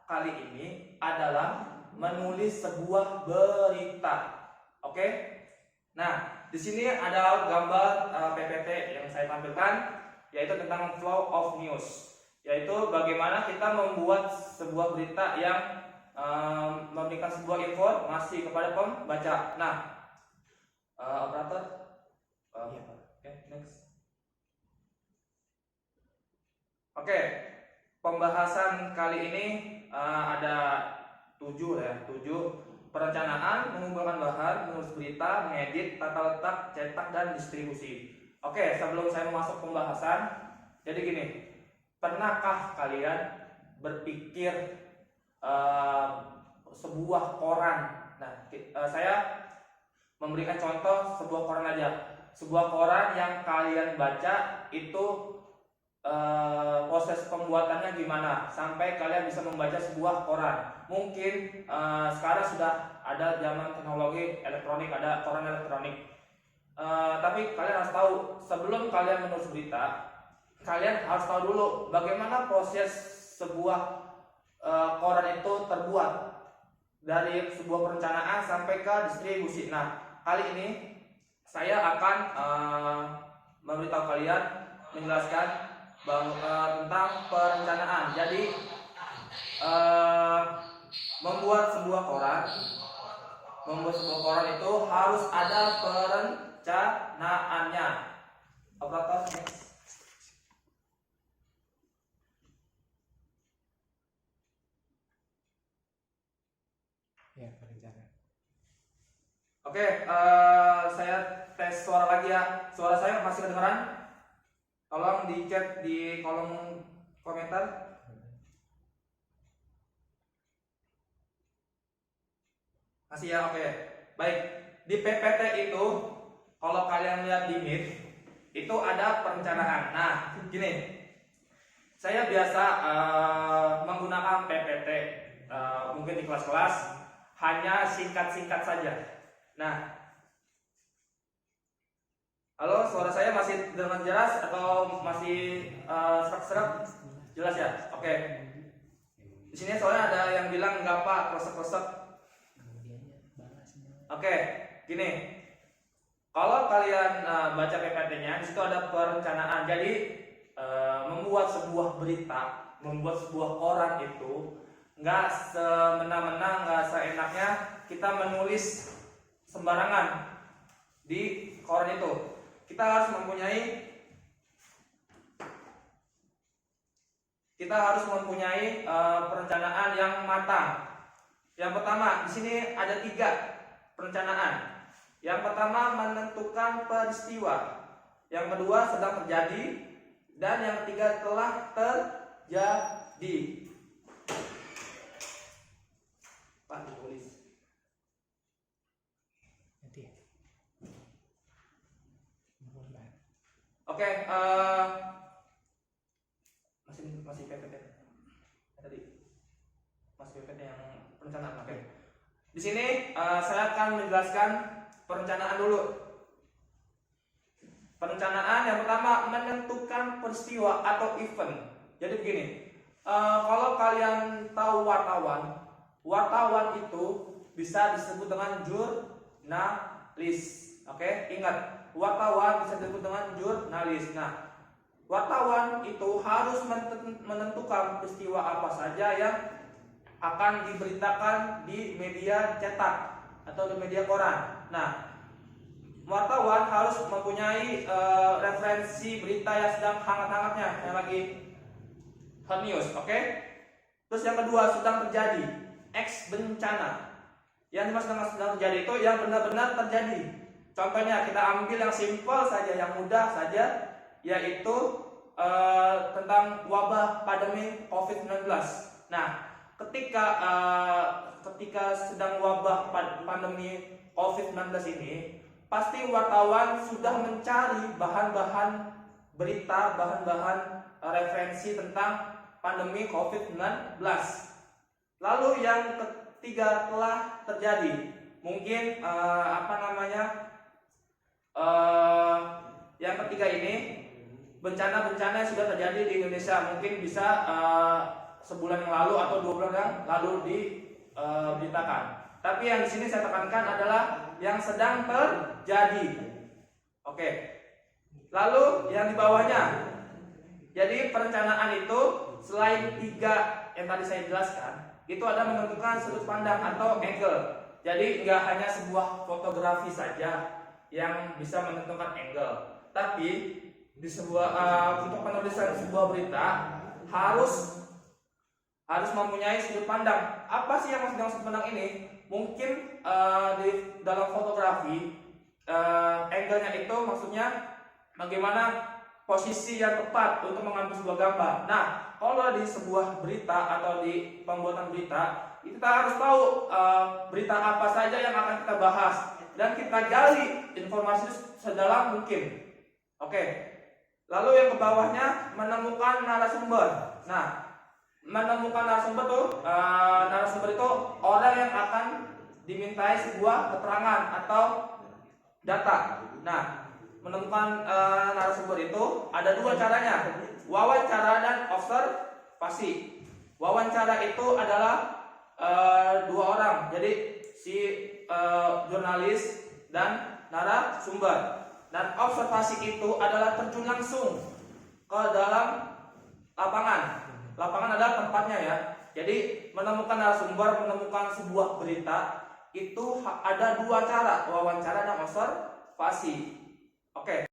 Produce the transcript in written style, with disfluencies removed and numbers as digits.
kali ini adalah menulis sebuah berita. Oke? Nah, di sini ada gambar PPT yang saya tampilkan, yaitu tentang flow of news, yaitu bagaimana kita membuat sebuah berita yang memberikan sebuah informasi kepada pembaca. Nah, operator, oke, next. Oke, pembahasan kali ini ada 7 perencanaan, mengumpulkan bahan, menulis berita, mengedit, tata letak, cetak, dan distribusi. Oke, sebelum saya masuk pembahasan, jadi gini, pernahkah kalian berpikir sebuah koran? Nah, saya memberikan contoh sebuah koran aja. Sebuah koran yang kalian baca itu proses pembuatannya gimana sampai kalian bisa membaca sebuah koran. Mungkin sekarang sudah ada zaman teknologi elektronik, ada koran elektronik. Tapi kalian harus tahu, sebelum kalian menulis berita, kalian harus tahu dulu bagaimana proses sebuah koran itu terbuat, dari sebuah perencanaan sampai ke distribusi. Nah, kali ini saya akan memberitahu kalian, menjelaskan tentang perencanaan. Jadi membuat sebuah koran itu harus ada perencanaannya. Operator next. Ya, perencanaan. Oke, saya tes suara lagi ya. Suara saya masih kedengaran? Tolong di chat di kolom komentar. Masih ya, oke. Baik, di PPT itu kalau kalian lihat di Meet itu ada perencanaan. Nah, gini, saya biasa menggunakan PPT mungkin di kelas-kelas hanya singkat-singkat saja. Nah, halo, suara saya masih dengan jelas atau masih serak-serak? Jelas ya? Oke. Di sini soalnya ada yang bilang enggak Pak, kresek-kresek. Oke, gini. Kalau kalian baca PPT-nya, di situ ada perencanaan. Jadi membuat sebuah berita, membuat sebuah koran itu nggak semena-mena, nggak seenaknya kita menulis sembarangan di koran itu. Kita harus mempunyai perencanaan yang matang. Yang pertama, di sini ada 3 perencanaan. Yang pertama, menentukan peristiwa. Yang kedua, sedang terjadi. Dan yang ketiga, telah terjadi. Pak, ditulis. Nanti ya. Oke, masih PPT tadi, masih PPT yang perencanaan. Oke, di sini saya akan menjelaskan perencanaan dulu. Perencanaan yang pertama, menentukan peristiwa atau event. Jadi begini, kalau kalian tahu wartawan itu bisa disebut dengan jurnalis. Oke, ingat, wartawan bisa disebut dengan jurnalis. Nah, wartawan itu harus menentukan peristiwa apa saja yang akan diberitakan di media cetak atau di media koran. Nah, wartawan harus mempunyai referensi berita yang sedang hangat-hangatnya, yang lagi hot news. Oke. Terus yang kedua, sedang terjadi, X bencana. Yang dimaksud sedang terjadi itu yang benar-benar terjadi. Contohnya kita ambil yang simple saja, yang mudah saja, yaitu tentang wabah pandemi COVID-19. Nah, ketika sedang wabah pandemi COVID-19 ini, pasti wartawan sudah mencari bahan-bahan berita, bahan-bahan referensi tentang pandemi COVID-19. Lalu yang ketiga, telah terjadi. Mungkin yang ketiga ini, bencana-bencana yang sudah terjadi di Indonesia. Mungkin bisa sebulan yang lalu atau 2 bulan yang lalu diberitakan. Tapi yang di sini saya tekankan adalah yang sedang terjadi. Oke. Lalu yang di bawahnya. Jadi perencanaan itu selain 3 yang tadi saya jelaskan, itu ada menentukan sudut pandang atau angle. Jadi nggak hanya sebuah fotografi saja yang bisa menentukan angle, tapi di untuk penulisan sebuah berita harus mempunyai sudut pandang. Apa sih yang maksud dengan sudut pandang ini? Mungkin di dalam fotografi angle-nya itu maksudnya bagaimana posisi yang tepat untuk mengambil sebuah gambar. Nah, kalau di sebuah berita atau di pembuatan berita, kita harus tahu berita apa saja yang akan kita bahas dan kita gali informasi sedalam mungkin. Oke. Lalu yang ke bawahnya menemukan narasumber. Nah, menemukan narasumber itu orang yang akan dimintai sebuah keterangan atau data. Nah, menemukan narasumber itu ada 2 caranya, wawancara dan observasi. Wawancara itu adalah 2 orang, jadi si jurnalis dan narasumber. Dan observasi itu adalah terjun langsung ke dalam lapangan. Lapangan adalah tempatnya ya. Jadi menemukan narasumber, menemukan sebuah berita itu ada 2 cara, wawancara dan observasi. Oke.